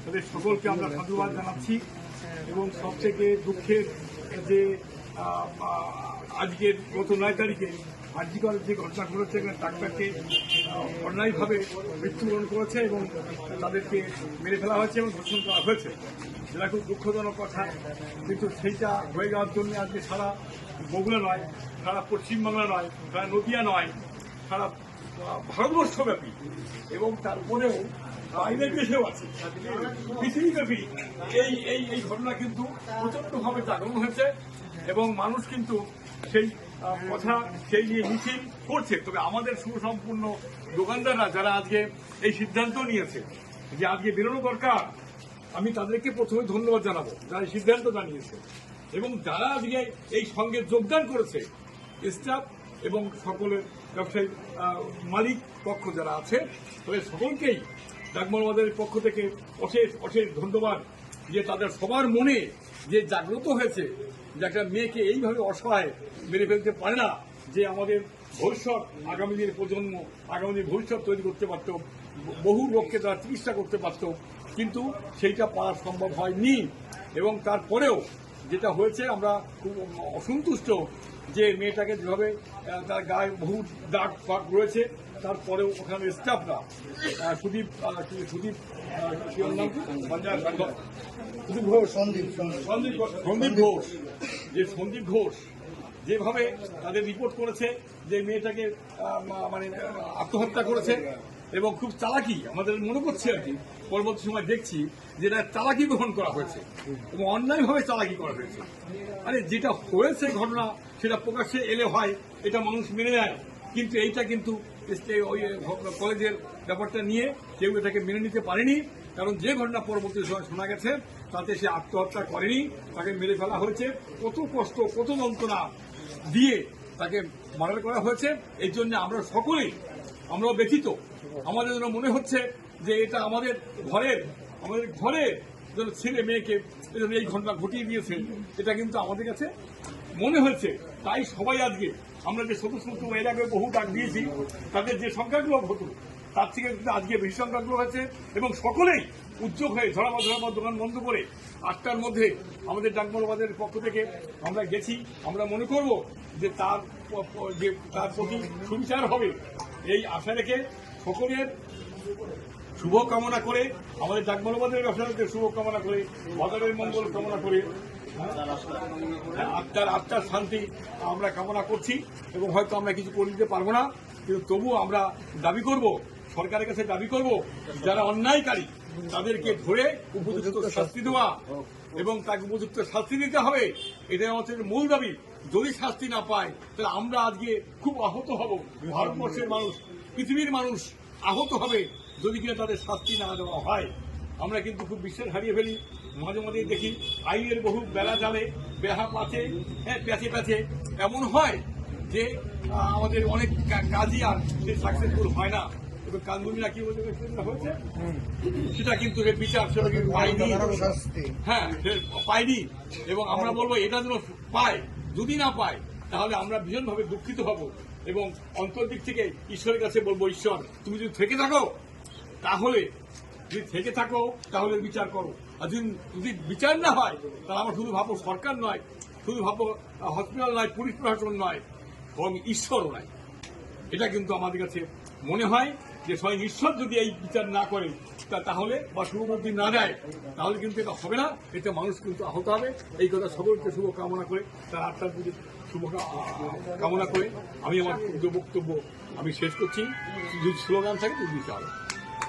তাদের সকলকে আমরা সাধুবাদ জানাচ্ছি। এবং সবথেকে দুঃখের যে আজকের গত 9 তারিখে আর্জিকর যে ঘটনা ঘটেছে, ডাক্তারকে অন্যায়ভাবে মৃত্যুবরণ করেছে এবং তাদেরকে মেরে ফেলা হয়েছে এবং ধর্ষণ করা হয়েছে, যেটা খুব দুঃখজনক কথা। কিন্তু সেইটা হয়ে যাওয়ার জন্য আজকে সারা বগুড়া নয়, সারা পশ্চিমবাংলা নয়, সারা নদিয়া নয়, সারা ভারতবর্ষব্যাপী এবং তারপরেও বাইরের দেশেও আছে, পৃথিবীব্যাপী এই ঘটনা কিন্তু প্রচন্ডভাবে জাগ্রত হয়েছে এবং মানুষ কিন্তু সেই কথা সেই নিয়ে মিছিল করছে। তবে আমাদের সুসম্পূর্ণ দোকানদাররা যারা আজকে এই সিদ্ধান্ত নিয়েছে যে আজকে বেরোনো দরকার, আমি তাদেরকে প্রথমে ধন্যবাদ জানাবো যারা এই সিদ্ধান্ত জানিয়েছে এবং যারা আজকে এই সঙ্গে যোগদান করেছে, স্টাফ এবং সকলের ব্যবসায়ী মালিক পক্ষ যারা আছে, তাদের সকলকেই ডাকমারবাদের পক্ষ থেকে অশেষ অশেষ ধন্যবাদ। যে তাদের সবার মনে যে জাগ্রত হয়েছে যে একটা মেয়েকে এইভাবে অসহায় মেরে ফেলতে পারে না, যে আমাদের ভবিষ্যৎ আগামী দিনের প্রজন্ম আগামী দিনের ভবিষ্যৎ তৈরি করতে পারত, বহু লোককে তারা চিকিৎসা করতে পারত, কিন্তু সেইটা পারা সম্ভব হয়নি। এবং তারপরেও যেটা হয়েছে আমরা খুব অসন্তুষ্ট যে মেয়েটাকে যেভাবে তার গায়ে বহু দাগ ফাগ রয়েছে, তারপরেও ওখানে স্টাফরা সন্দীপ ঘোষ যেভাবে তাদের রিপোর্ট করেছে যে মেয়েটাকে মানে আত্মহত্যা করেছে এবং খুব চালাকি আমাদের মনে করছে আর কি, পরবর্তী সময় দেখছি যেটা চালাকি গ্রহণ করা হয়েছে এবং অন্যায়ভাবে চালাকি করা হয়েছে। আরে যেটা হয়েছে ঘটনা সেটা প্রকাশ্যে এলে হয়, এটা মানুষ মেনে নেয়, কিন্তু এইটা কিন্তু ওই কলেজের ব্যাপারটা নিয়ে কেউ এটাকে মেনে নিতে পারেনি। কারণ যে ঘটনা পরবর্তী সময় শোনা গেছে তাতে সে আত্মহত্যা করেনি, তাকে মেরে ফেলা হয়েছে, কত কষ্ট কত যন্ত্রণা দিয়ে তাকে মার্ডার করা হয়েছে। এই জন্য আমরা সকলেই আমরাও ব্যথিত। আমাদের জন্য মনে হচ্ছে যে এটা আমাদের ঘরের যেন ছেলে মেয়েকে এই ঘটনা ঘটিয়ে দিয়েছে, এটা কিন্তু আমাদের কাছে মনে হয়েছে। তাই সবাই আজকে আমরা যে শত শত এর আগে বহু ডাক দিয়েছি, তাদের যে সংখ্যাগুলো হতো তার থেকে কিন্তু আজকে বেশি সংখ্যাগুলো হয়েছে এবং সকলেই উদ্যোগ হয়ে ঝরামা দোকান বন্ধ করে 8টার মধ্যে আমাদের ডাকমারবাদের পক্ষ থেকে আমরা গেছি। আমরা মনে করব যে তার প্রতি সুবিচার হবে এই আশা রেখে সকলের শুভ কামনা করে, আমাদের ডাকমারবাদের ব্যবসায়ীদের শুভ কামনা করে, বাজারের মঙ্গল কামনা করে, আত্মার শান্তি আমরা কামনা করছি। এবং হয়তো আমরা কিছু করে দিতে পারবো না, কিন্তু তবুও আমরা দাবি করব, সরকারের কাছে দাবি করব, যারা অন্যায়কারী তাদেরকে ধরে উপযুক্ত শাস্তি দেওয়া এবং তাকে উপযুক্ত শাস্তি দিতে হবে। এটাই আমাদের মূল দাবি। যদি শাস্তি না পায় তাহলে আমরা আজকে খুব আহত হব, ভারতবর্ষের মানুষ, পৃথিবীর মানুষ আহত হবে যদি কিনা তাদের শাস্তি না দেওয়া হয়। আমরা কিন্তু খুব বিশ্বাস হারিয়ে ফেলি, মাঝে মাঝে দেখি আইনের বহু বেলা জালে বেহা পাচ্ছে, প্যাচে এমন হয় যে আমাদের অনেক কাজই আর সে সাকসেসফুল হয় না। এবং কান্দুমিনা কি হয়েছে সেটা কিন্তু বিচার সেটা কিন্তু পাইনি, পাইনি। এবং আমরা বলবো এটা যেন পায়, যদি না পায় তাহলে আমরা ভীষণভাবে দুঃখিত হব এবং অন্তর্দিক থেকে ঈশ্বরের কাছে বলবো, ঈশ্বর তুমি যদি থেকে থাকো তাহলে বিচার করো। আর যদি বিচার না হয় তাহলে আমরা শুধু ভাববো সরকার নয়, শুধু ভাববো হসপিটাল নয়, পুলিশ প্রশাসন নয়, বরং ঈশ্বরও নয়। এটা কিন্তু আমাদের কাছে মনে হয় যে স্বয়ং ঈশ্বর যদি এই বিচার না করে তাহলে বা শুভবুদ্ধি না দেয় তাহলে কিন্তু এটা হবে না, এতে মানুষ কিন্তু আহত হবে। এই কথা সকলকে শুভ কামনা করে, তার আত্মার প্রতি শুভ কামনা করে আমি আমার বক্তব্য আমি শেষ করছি। যদি স্লোগান থাকে তো দিতে হবে।